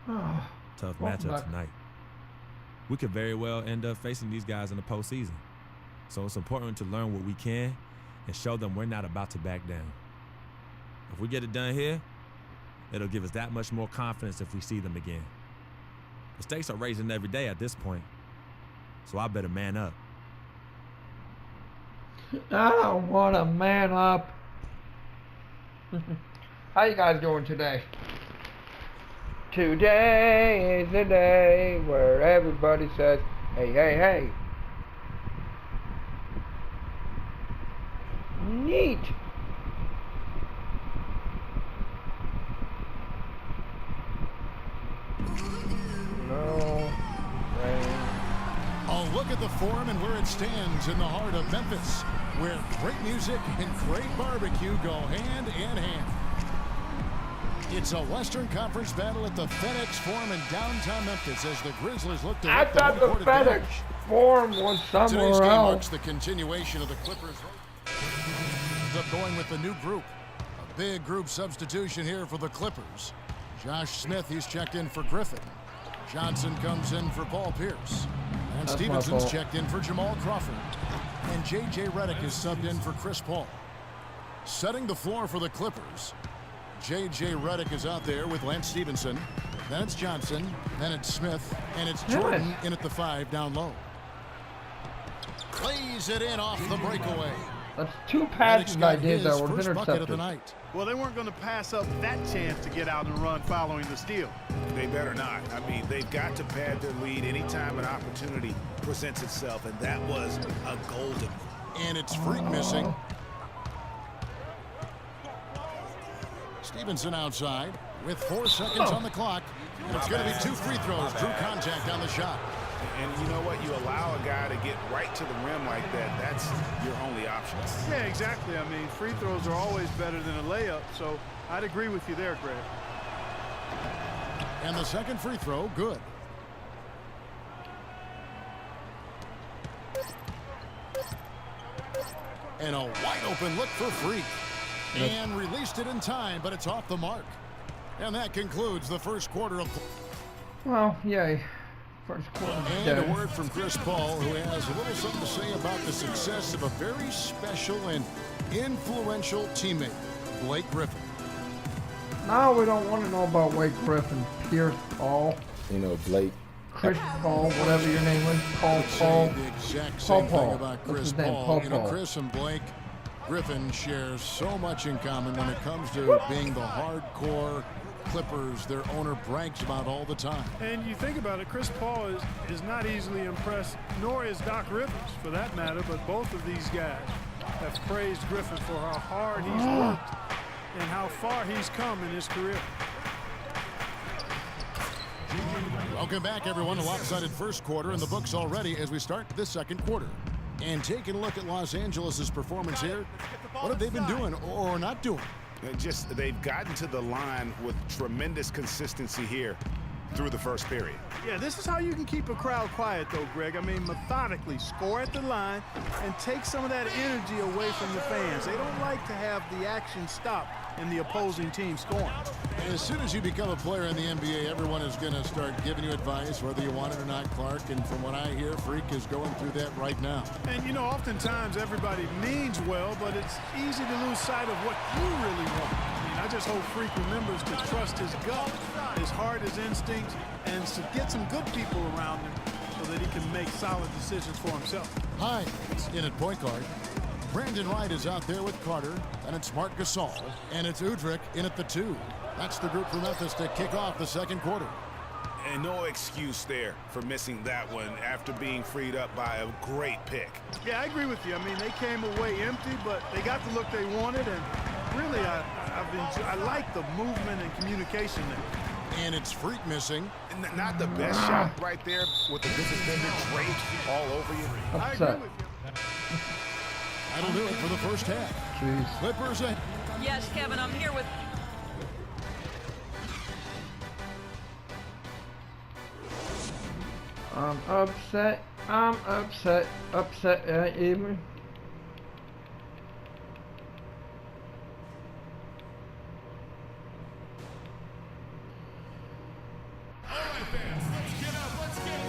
Tough matchup tonight. We could very well end up facing these guys in the postseason. So it's important to learn what we can and show them we're not about to back down. If we get it done here, it'll give us that much more confidence if we see them again. The stakes are raising every day at this point, so I better man up. I don't want to man up. How you guys doing today? Today is the day where everybody says, hey, hey, hey. Neat. No rain. Oh, look at the form and where it stands in the heart of Memphis, where great music and great barbecue go hand in hand. It's a Western Conference battle at the FedEx Forum in downtown Memphis as the Grizzlies look to I thought the FedEx Forum was somewhere Today's game else. marks the continuation of the Clippers. Ends up going with the new group. A big group substitution here for the Clippers. Josh Smith, he's checked in for Griffin. Johnson comes in for Paul Pierce. And Stevenson's checked in for Jamal Crawford. And J.J. Redick is subbed in for Chris Paul. Setting the floor for the Clippers. J.J. Redick is out there with Lance Stevenson. Then it's Johnson. Then it's Smith. And it's Jordan in at the 5 down low. Plays it in off the breakaway. That's 2 passes I did that were intercepted. Well, they weren't going to pass up that chance to get out and run following the steal. They better not. I mean, they've got to pad their lead anytime an opportunity presents itself, and that was a golden. And it's Freak missing. Stevenson outside with 4 seconds on the clock. And it's going to be 2 free throws. Drew contact on the shot. And you know what? You allow a guy to get right to the rim like that. That's your only option. Yeah, exactly. I mean, free throws are always better than a layup. So I'd agree with you there, Greg. And the second free throw, good. And a wide open look for Freak. And released it in time, but it's off the mark. And that concludes the first quarter of... Well, yay. First quarter. And a word from Chris Paul, who has a little something to say about the success of a very special and influential teammate, Blake Griffin. No, we don't want to know about Blake Griffin, Pierce Paul. You know, Blake. Chris Paul, whatever your name was. Paul. The exact same thing about Chris Paul. You know, Chris and Blake Griffin share so much in common when it comes to being the hardcore Clippers their owner brags about all the time. And you think about it, Chris Paul is not easily impressed, nor is Doc Rivers for that matter, but both of these guys have praised Griffin for how hard he's worked and how far he's come in his career. Welcome back, everyone. A lopsided first quarter in the books already as we start this second quarter. And taking a look at Los Angeles' performance here, what have they been doing or not doing? They've gotten to the line with tremendous consistency here through the first period. Yeah, this is how you can keep a crowd quiet, though, Greg. I mean, methodically score at the line and take some of that energy away from the fans. They don't like to have the action stop in the opposing team scoring. As soon as you become a player in the NBA, everyone is going to start giving you advice, whether you want it or not, Clark. And from what I hear, Freak is going through that right now. And, you know, oftentimes everybody means well, but it's easy to lose sight of what you really want. I mean, I just hope Freak remembers to trust his gut, his heart, his instincts, and to get some good people around him so that he can make solid decisions for himself. Hines in at point guard. Brandon Wright is out there with Carter, and it's Marc Gasol, and it's Udrich in at the 2. That's the group for Memphis to kick off the second quarter. And no excuse there for missing that one after being freed up by a great pick. Yeah, I agree with you. I mean, they came away empty, but they got the look they wanted, and really, I like the movement and communication there. And it's Freak missing. Not the best shot right there with the defender draped all over you. I agree with you. That'll do it for the first half. Jeez. Clippers ahead. Yes, Kevin, I'm here with... I'm upset. Upset even.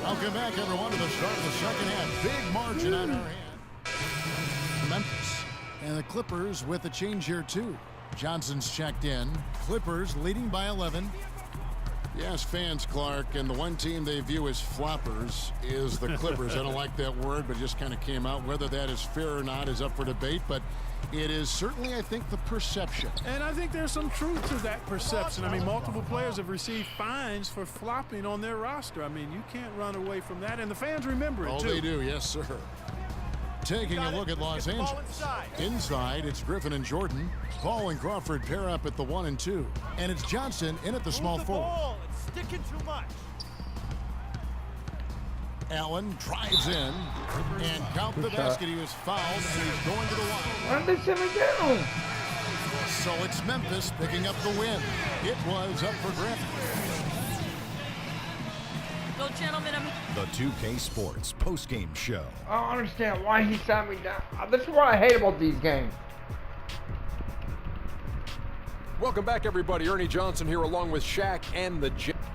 Welcome back, everyone, to the start of the second half. Big margin on our hand. Memphis. And the Clippers with a change here, too. Johnson's checked in. Clippers leading by 11. Yes, fans, Clark, and the one team they view as floppers is the Clippers. I don't like that word, but just kind of came out. Whether that is fair or not is up for debate, but it is certainly, I think, the perception. And I think there's some truth to that perception. I mean, multiple players have received fines for flopping on their roster. I mean, you can't run away from that, and the fans remember it, too. Oh, they do, yes, sir. Taking a look at Los Angeles. Inside, it's Griffin and Jordan. Paul and Crawford pair up at the 1 and 2. And it's Johnson in at the small forward. It's sticking too much. Allen drives in and count the basket. He was fouled and he's going to the line. Run this him down. So it's Memphis picking up the win. It was up for grabs. Well, gentlemen, The 2K Sports postgame show. I don't understand why he sat me down. This is what I hate about these games. Welcome back, everybody. Ernie Johnson here along with Shaq and the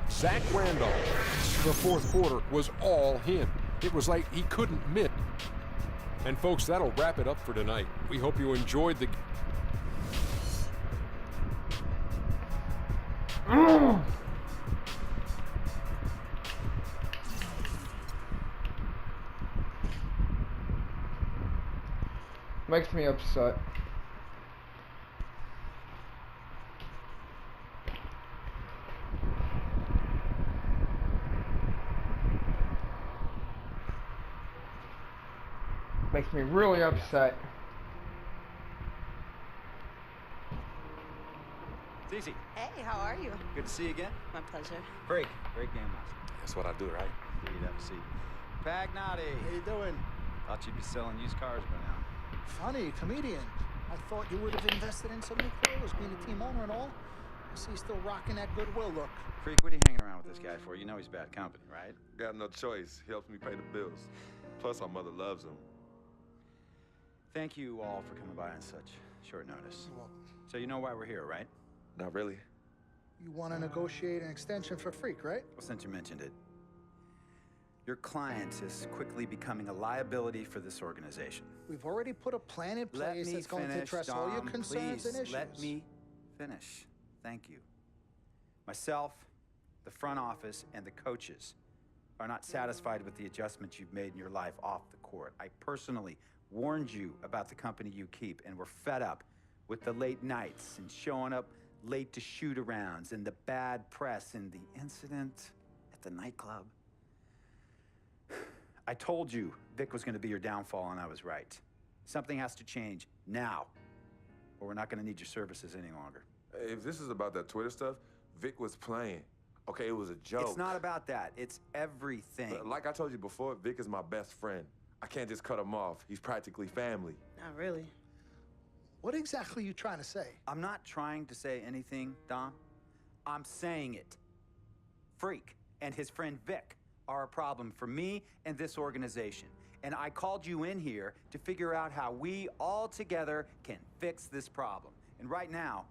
Zach Randolph. The fourth quarter was all him. It was like he couldn't miss. And folks, that'll wrap it up for tonight. We hope you enjoyed the Makes me upset. Makes me really upset. It's easy. Hey, how are you? Good to see you again. My pleasure. Great game last night. That's what I do, right? Indeed, have a seat. Pagnotti. How you doing? Thought you'd be selling used cars by now. Funny, comedian. I thought you would have invested in some new clothes, being a team owner and all. I see you still rocking that Goodwill look. Freak, what are you hanging around with this guy for? You know he's bad company, right? Got no choice. He helps me pay the bills. Plus, our mother loves him. Thank you all for coming by on such short notice. Well, So you know why we're here, right? Not really. you want to negotiate an extension for Freak, right? Well, since you mentioned it. Your client is quickly becoming a liability for this organization. We've already put a plan in Let place me that's going to finish, address all your Dom, concerns please. and issues. Let me finish. Thank you. Myself, the front office, and the coaches are not satisfied with the adjustments you've made in your life off the court. I personally warned you about the company you keep, and we're fed up with the late nights and showing up late to shoot-arounds and the bad press and the incident at the nightclub. I told you Vic was going to be your downfall, and I was right. Something has to change now, or we're not going to need your services any longer. If this is about that Twitter stuff, Vic was playing. Okay, it was a joke. It's not about that. It's everything. Like I told you before, Vic is my best friend. I can't just cut him off. He's practically family. Not really. What exactly are you trying to say? I'm not trying to say anything, Dom. I'm saying it. Freak and his friend Vic are a problem for me and this organization. And I called you in here to figure out how we all together can fix this problem. And right now,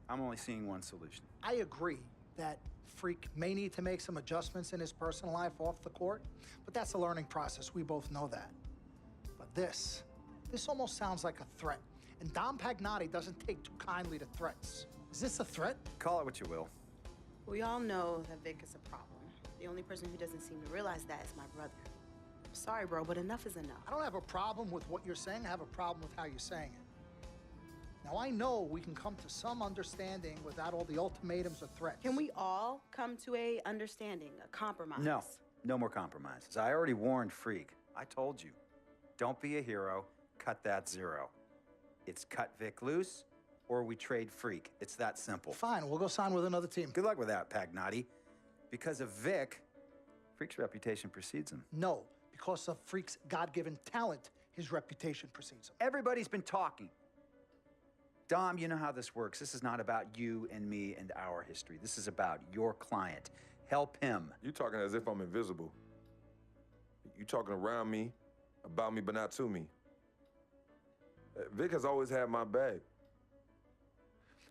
I'm only seeing one solution. I agree that Freak may need to make some adjustments in his personal life off the court, but that's a learning process. We both know that. But this almost sounds like a threat. And Dom Pagnotti doesn't take too kindly to threats. Is this a threat? Call it what you will. We all know that Vic is a problem. The only person who doesn't seem to realize that is my brother. I'm sorry, bro, but enough is enough. I don't have a problem with what you're saying. I have a problem with how you're saying it. Now, I know we can come to some understanding without all the ultimatums or threats. Can we all come to a understanding, a compromise? No more compromises. I already warned Freak. I told you. Don't be a hero. Cut that zero. It's cut Vic loose, or we trade Freak. It's that simple. Fine, we'll go sign with another team. Good luck with that, Pagnotti. Because of Vic, Freak's reputation precedes him. No, because of Freak's God-given talent, his reputation precedes him. Everybody's been talking. Dom, you know how this works. This is not about you and me and our history. This is about your client. Help him. You talking as if I'm invisible. You talking around me, about me, but not to me. Vic has always had my back.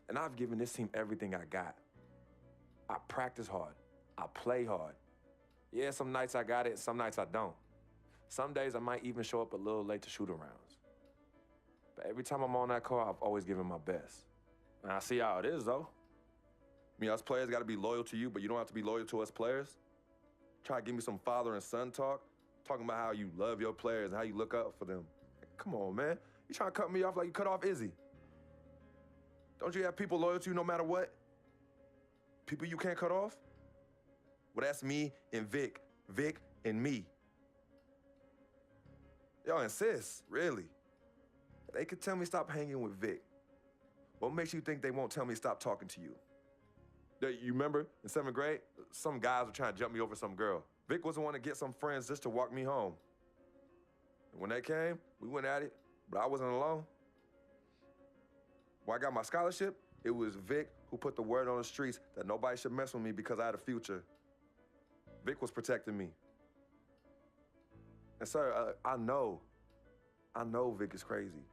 And I've given this team everything I got. I practice hard. I play hard. Yeah, some nights I got it, some nights I don't. Some days I might even show up a little late to shoot-arounds. But every time I'm on that court, I've always given my best. And I see how it is, though. I mean, us players got to be loyal to you, but you don't have to be loyal to us players. Try to give me some father and son talk, talking about how you love your players and how you look up for them. Come on, man. You trying to cut me off like you cut off Izzy. Don't you have people loyal to you no matter what? People you can't cut off? Well, that's me and Vic. Vic and me. Y'all insist, really. They could tell me stop hanging with Vic. What makes you think they won't tell me stop talking to you? You remember in 7th grade, some guys were trying to jump me over some girl. Vic was the one to get some friends just to walk me home. And when they came, we went at it, but I wasn't alone. When I got my scholarship, it was Vic who put the word on the streets that nobody should mess with me because I had a future. Vic was protecting me. And sir, I know Vic is crazy.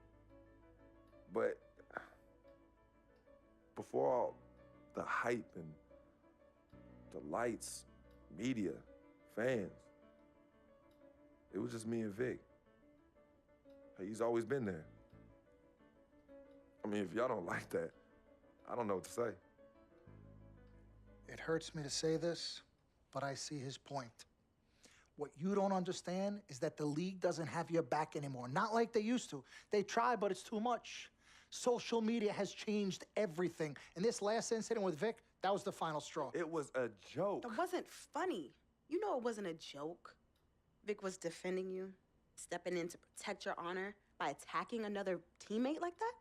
But before all the hype and the lights, media, fans, it was just me and Vic. He's always been there. I mean, if y'all don't like that, I don't know what to say. It hurts me to say this, but I see his point. What you don't understand is that the league doesn't have your back anymore. Not like they used to. They try, but it's too much. Social media has changed everything. And this last incident with Vic, that was the final straw. It was a joke. That wasn't funny. You know it wasn't a joke. Vic was defending you, stepping in to protect your honor by attacking another teammate like that?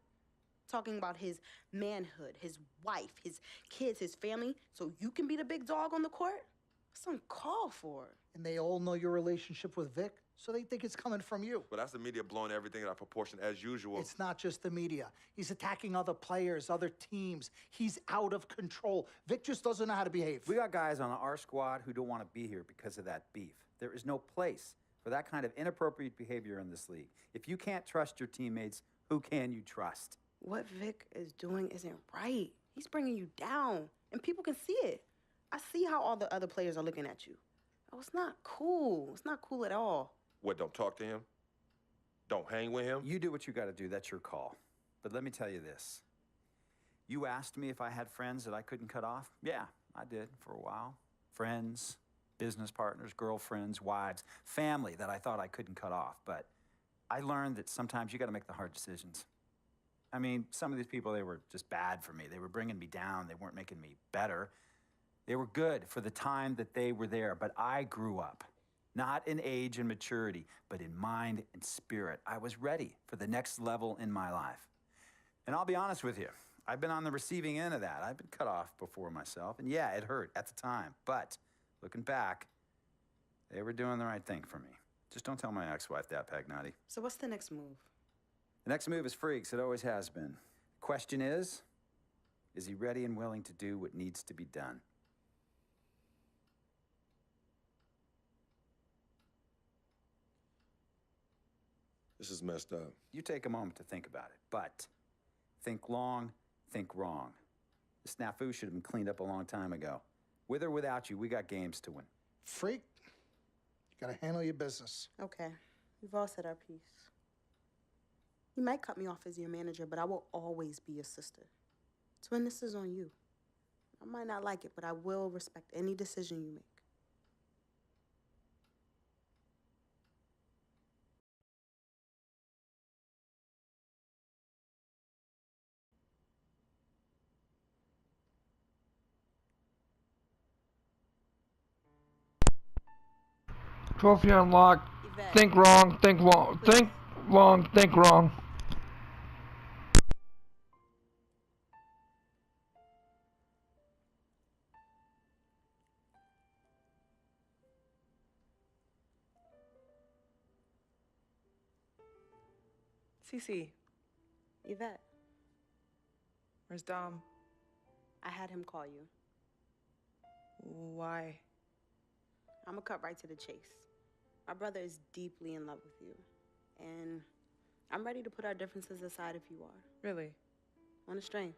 Talking about his manhood, his wife, his kids, his family, so you can be the big dog on the court? That's uncalled for. And they all know your relationship with Vic, so they think it's coming from you. But that's the media blowing everything out of proportion as usual. It's not just the media. He's attacking other players, other teams. He's out of control. Vic just doesn't know how to behave. We got guys on our squad who don't want to be here because of that beef. There is no place for that kind of inappropriate behavior in this league. If you can't trust your teammates, who can you trust? What Vic is doing isn't right. He's bringing you down, and people can see it. I see how all the other players are looking at you. Oh, it's not cool. It's not cool at all. What, don't talk to him? Don't hang with him? You do what you got to do. That's your call. But let me tell you this. You asked me if I had friends that I couldn't cut off? Yeah, I did for a while. Friends, business partners, girlfriends, wives, family that I thought I couldn't cut off. But I learned that sometimes you got to make the hard decisions. I mean, some of these people, they were just bad for me. They were bringing me down. They weren't making me better. They were good for the time that they were there, but I grew up, not in age and maturity, but in mind and spirit. I was ready for the next level in my life. And I'll be honest with you, I've been on the receiving end of that. I've been cut off before myself, and yeah, it hurt at the time. But looking back, they were doing the right thing for me. Just don't tell my ex-wife that, Pagnotti. So what's the next move? The next move is Freaks. It always has been. Question is he ready and willing to do what needs to be done? This is messed up. You take a moment to think about it, but think long, think wrong. The snafu should have been cleaned up a long time ago. With or without you, we got games to win. Freak, you gotta handle your business. Okay, we've all said our piece. You might cut me off as your manager, but I will always be your sister. Twin, this is on you. I might not like it, but I will respect any decision you make. Trophy unlocked. Yvette. Think wrong, think wrong. Think wrong, think wrong. Cece, Yvette, where's Dom? I had him call you. Why? I'm gonna cut right to the chase. My brother is deeply in love with you. And I'm ready to put our differences aside if you are. Really? On a string.